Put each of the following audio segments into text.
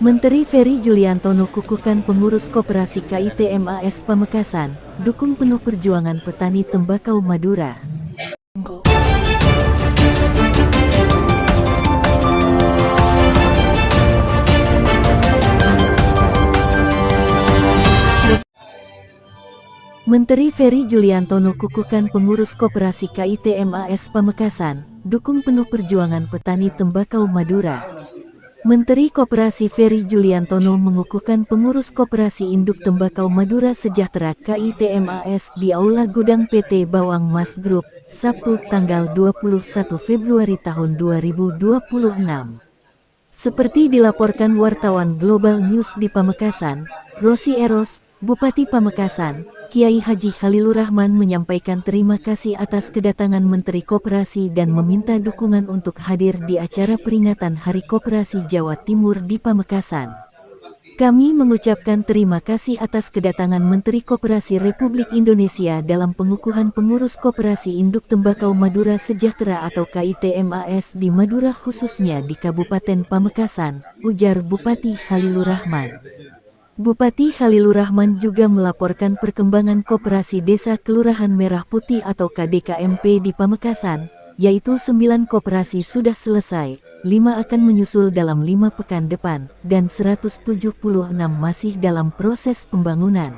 Menteri Ferry Juliantono kukuhkan pengurus Koperasi KITMAS Pamekasan, dukung penuh perjuangan petani tembakau Madura. Menteri Ferry Juliantono kukuhkan pengurus Koperasi KITMAS Pamekasan, dukung penuh perjuangan petani tembakau Madura. Menteri Koperasi Ferry Juliantono mengukuhkan pengurus Koperasi Induk Tembakau Madura Sejahtera KITMAS di Aula Gudang PT Bawang Mas Group, Sabtu tanggal 21 Februari tahun 2026. Seperti dilaporkan wartawan Global News di Pamekasan, Rosi Eros, Bupati Pamekasan, Kiai Haji Khalilur Rahman menyampaikan terima kasih atas kedatangan Menteri Koperasi dan meminta dukungan untuk hadir di acara peringatan Hari Koperasi Jawa Timur di Pamekasan. Kami mengucapkan terima kasih atas kedatangan Menteri Koperasi Republik Indonesia dalam pengukuhan pengurus Koperasi Induk Tembakau Madura Sejahtera atau KITMAS di Madura khususnya di Kabupaten Pamekasan, ujar Bupati Khalilur Rahman. Bupati Khalilur Rahman juga melaporkan perkembangan Koperasi Desa Kelurahan Merah Putih atau KDKMP di Pamekasan, yaitu 9 koperasi sudah selesai, 5 akan menyusul dalam 5 pekan depan, dan 176 masih dalam proses pembangunan.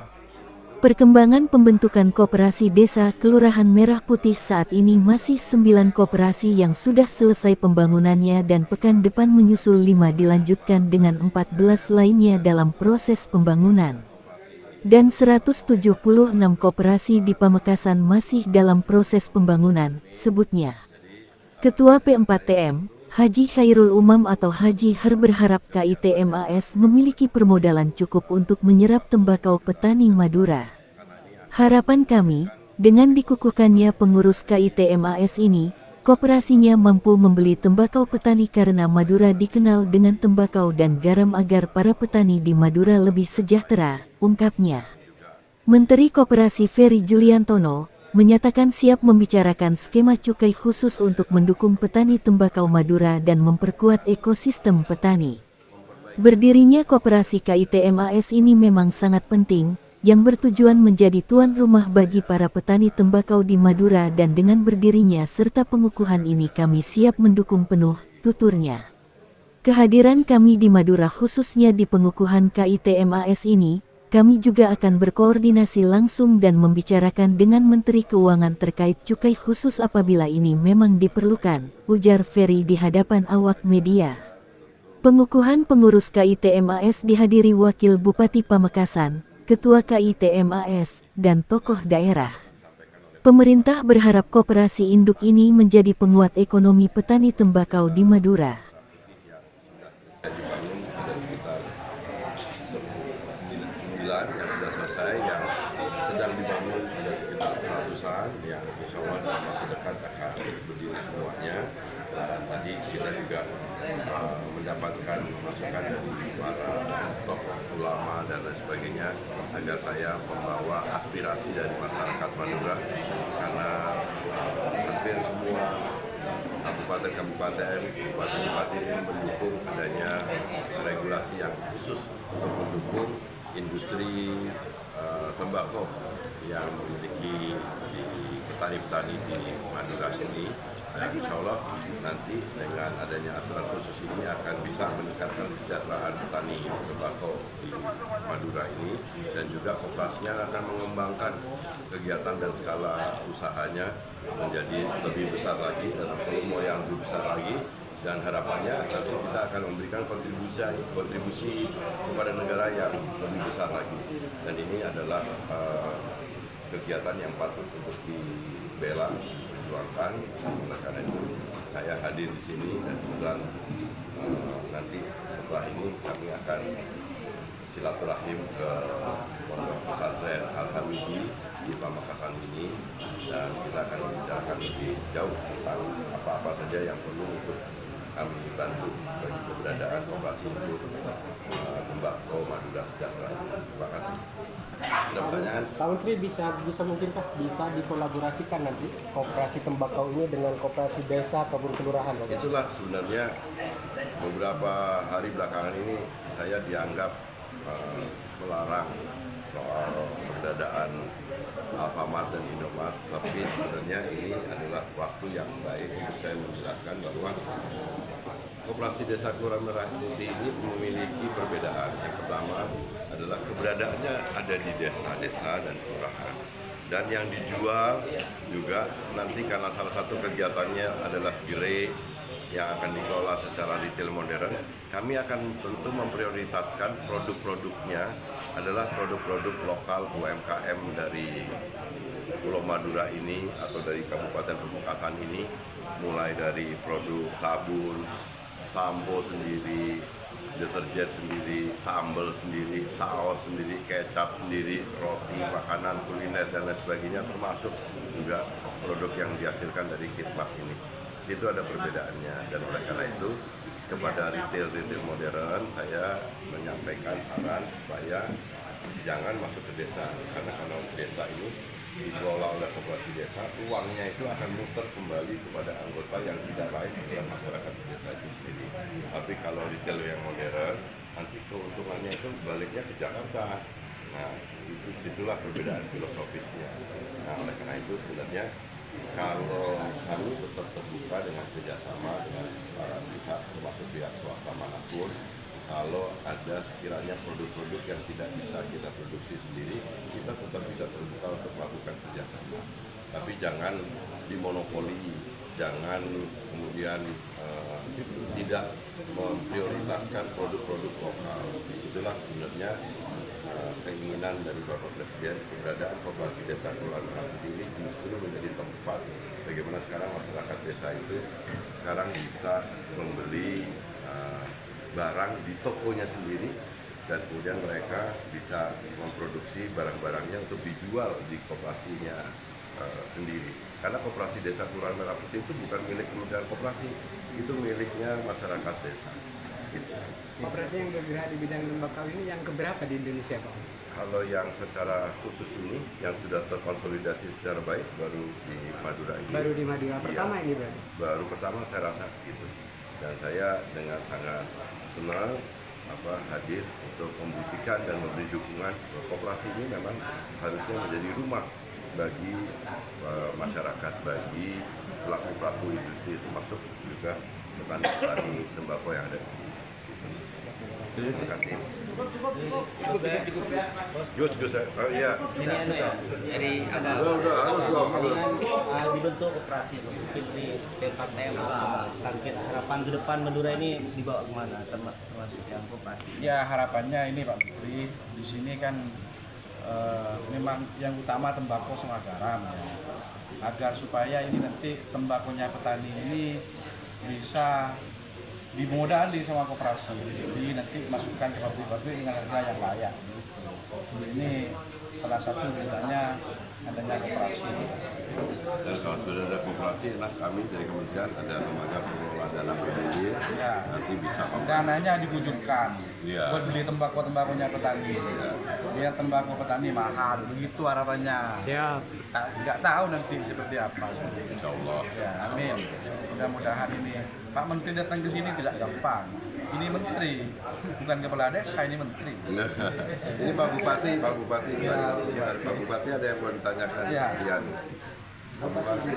Perkembangan pembentukan Koperasi Desa Kelurahan Merah Putih saat ini masih 9 koperasi yang sudah selesai pembangunannya dan pekan depan menyusul 5 dilanjutkan dengan 14 lainnya dalam proses pembangunan. Dan 176 koperasi di Pamekasan masih dalam proses pembangunan, sebutnya. Ketua P4TM, Haji Khairul Umam atau Haji Har berharap KITMAS memiliki permodalan cukup untuk menyerap tembakau petani Madura. Harapan kami, dengan dikukuhkannya pengurus KITMAS ini, koperasinya mampu membeli tembakau petani karena Madura dikenal dengan tembakau dan garam agar para petani di Madura lebih sejahtera, ungkapnya. Menteri Koperasi Ferry Juliantono menyatakan siap membicarakan skema cukai khusus untuk mendukung petani tembakau Madura dan memperkuat ekosistem petani. Berdirinya Koperasi KITMAS ini memang sangat penting, yang bertujuan menjadi tuan rumah bagi para petani tembakau di Madura dan dengan berdirinya serta pengukuhan ini kami siap mendukung penuh, tuturnya. Kehadiran kami di Madura khususnya di pengukuhan KITMAS ini, kami juga akan berkoordinasi langsung dan membicarakan dengan Menteri Keuangan terkait cukai khusus apabila ini memang diperlukan, ujar Ferry di hadapan awak media. Pengukuhan pengurus KITMAS dihadiri Wakil Bupati Pamekasan, Ketua KITMAS, dan tokoh daerah. Pemerintah berharap koperasi induk ini menjadi penguat ekonomi petani tembakau di Madura. Yang sudah selesai, yang sedang dibangun ada sekitar 100-an, yang insya Allah dalam waktu dekat akan berdiri semuanya. Dan tadi kita juga mendapatkan masukan dari para tokoh ulama dan lain sebagainya agar saya membawa aspirasi dari masyarakat Madura, karena hampir semua kabupaten-kabupaten, bupati-bupati ini mendukung adanya regulasi yang khusus untuk mendukung industri tembakau yang memiliki di petani-petani di Madura sini. Nah, insya Allah nanti dengan adanya aturan khusus ini akan bisa meningkatkan kesejahteraan petani tembakau di Madura ini, dan juga koperasinya akan mengembangkan kegiatan dan skala usahanya menjadi lebih besar lagi dalam volume yang lebih besar lagi. Dan harapannya nanti kita akan memberikan kontribusi kepada negara yang lebih besar lagi. Dan ini adalah kegiatan yang patut untuk dibela, diperjuangkan. Oleh karena itu saya hadir di sini dan kemudian nanti setelah ini kami akan silaturahim ke Pondok Pesantren Al-Hamidi di Pamekasan ini, dan kita akan membicarakan lebih jauh tentang apa-apa saja yang perlu untuk kami bantu bagi keberadaan koperasi induk tembakau Madura Sejahtera. Terima kasih. Ada pertanyaan? Pak Menteri bisa mungkinkah bisa dikolaborasikan nanti koperasi tembakau ini dengan koperasi desa ataupun kelurahan? Itulah sebenarnya beberapa hari belakangan ini saya dianggap melarang soal keberadaan Alfamart dan Indomart, tapi sebenarnya ini adalah waktu yang baik untuk saya menjelaskan bahwa Koperasi Desa Kelurahan Merah Putih ini memiliki perbedaan. Yang pertama adalah keberadaannya ada di desa-desa dan kelurahan. Dan yang dijual juga nanti karena salah satu kegiatannya adalah gerai yang akan dikelola secara retail modern, kami akan tentu memprioritaskan produk-produknya adalah produk-produk lokal UMKM dari Pulau Madura ini atau dari Kabupaten Pamekasan ini, mulai dari produk sabun, sampo sendiri, deterjen sendiri, sambal sendiri, saus sendiri, kecap sendiri, roti, makanan, kuliner, dan lain sebagainya, termasuk juga produk yang dihasilkan dari Kitmas ini. Situ ada perbedaannya, dan oleh karena itu kepada retail modern saya menyampaikan saran supaya jangan masuk ke desa, karena kalau desa ini dikelola oleh koperasi desa, uangnya itu akan muter kembali kepada anggota yang tidak lain adalah masyarakat desa itu sendiri. Tapi kalau retail yang modern, nanti keuntungannya itu baliknya ke Jakarta. Nah, situlah perbedaan filosofisnya. Nah, oleh karena itu sebenarnya kalau kami tetap terbuka dengan kerjasama dengan para pihak, termasuk pihak swasta manapun, kalau ada sekiranya produk-produk yang tidak bisa kita produksi sendiri, kita tetap bisa terbuka untuk melakukan kerjasama. Tapi jangan dimonopoli, jangan kemudian tidak memprioritaskan produk-produk lokal. Disitulah sebenarnya keinginan dari Bapak Presiden, keberadaan Koperasi Desa Kelurahan Merah Putih ini justru menjadi tempat bagaimana sekarang masyarakat desa itu sekarang bisa membeli barang di tokonya sendiri, dan kemudian mereka bisa memproduksi barang-barangnya untuk dijual di koperasinya sendiri. Karena Koperasi Desa Kelurahan Merah Putih itu bukan milik Kementerian Koperasi, itu miliknya masyarakat desa. Gitu. Koperasi yang bergerak di bidang tembakau ini yang keberapa di Indonesia, Pak? Kalau yang secara khusus ini, yang sudah terkonsolidasi secara baik, baru di Madura ini. Baru di Madura, pertama iya, ini berarti? Baru pertama saya rasa gitu. Dan saya dengan sangat senang hadir untuk membuktikan dan memberi dukungan bahwa koperasi ini memang harusnya menjadi rumah bagi masyarakat, bagi pelaku-pelaku industri, termasuk juga petani-petani tembakau yang ada di sini. Terima kasih. Gus, iya. Ini ya, dari Udah, harus dong. dibentuk operasi mungkin di PKTM target harapan ke depan Madura ini dibawa kemana termasuk yang operasi? Ya harapannya ini Pak Menteri, di sini kan memang yang utama tembakau sama garam ya. Agar supaya ini nanti tembakonya petani ini bisa dimodali sama koperasi, jadi nanti masukkan ke pabrik-pabrik dengan harga yang layak. Ini salah satu bedanya adanya koperasi. Dan kalau sudah ada koperasi, nah kami dari kementerian ada lembaga pengelola dana PBB, Ya. nanti bisa Dananya dikucurkan Ya. buat beli tembakau-tembakonya petani. Biar tembakau petani mahal, begitu harapannya. Siap. Nggak tahu nanti seperti apa. Insya Allah. Ya, amin. Mudah-mudahan ini Pak Menteri datang ke sini tidak gampang. Ini menteri, bukan kepala desa, ini menteri. Ini Pak Bupati. Ya, Pak Bupati ada yang mau ditanyakan. Ya. Dian. Pak Bupati.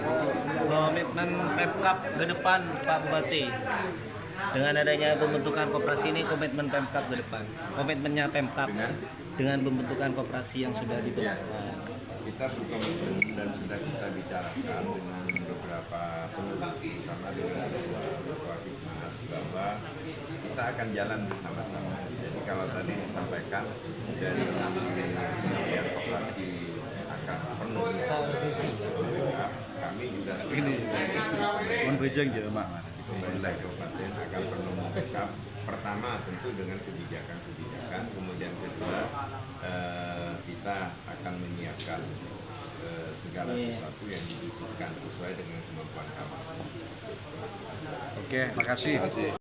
Komitmen Pemkab ke depan Pak Bupati. Dengan adanya pembentukan koperasi ini komitmen Pemkab ke depan. Komitmennya Pemkab dengan pembentukan koperasi yang sudah dibentuk. Kita berkomitmen dan sudah kita bicarakan dengan beberapa penduduk, terutama dengan beberapa Kitmas, bahwa kita akan jalan bersama-sama. Jadi kalau tadi disampaikan dari yang koperasi akan penuh, kami juga Ini menbejeng ya Mak. pemerintah kabupaten akan penuh membackup. Pertama tentu dengan kebijakan, kemudian kedua kita akan menyiapkan segala sesuatu yang dibutuhkan sesuai dengan kemampuan kami. Oke, makasih.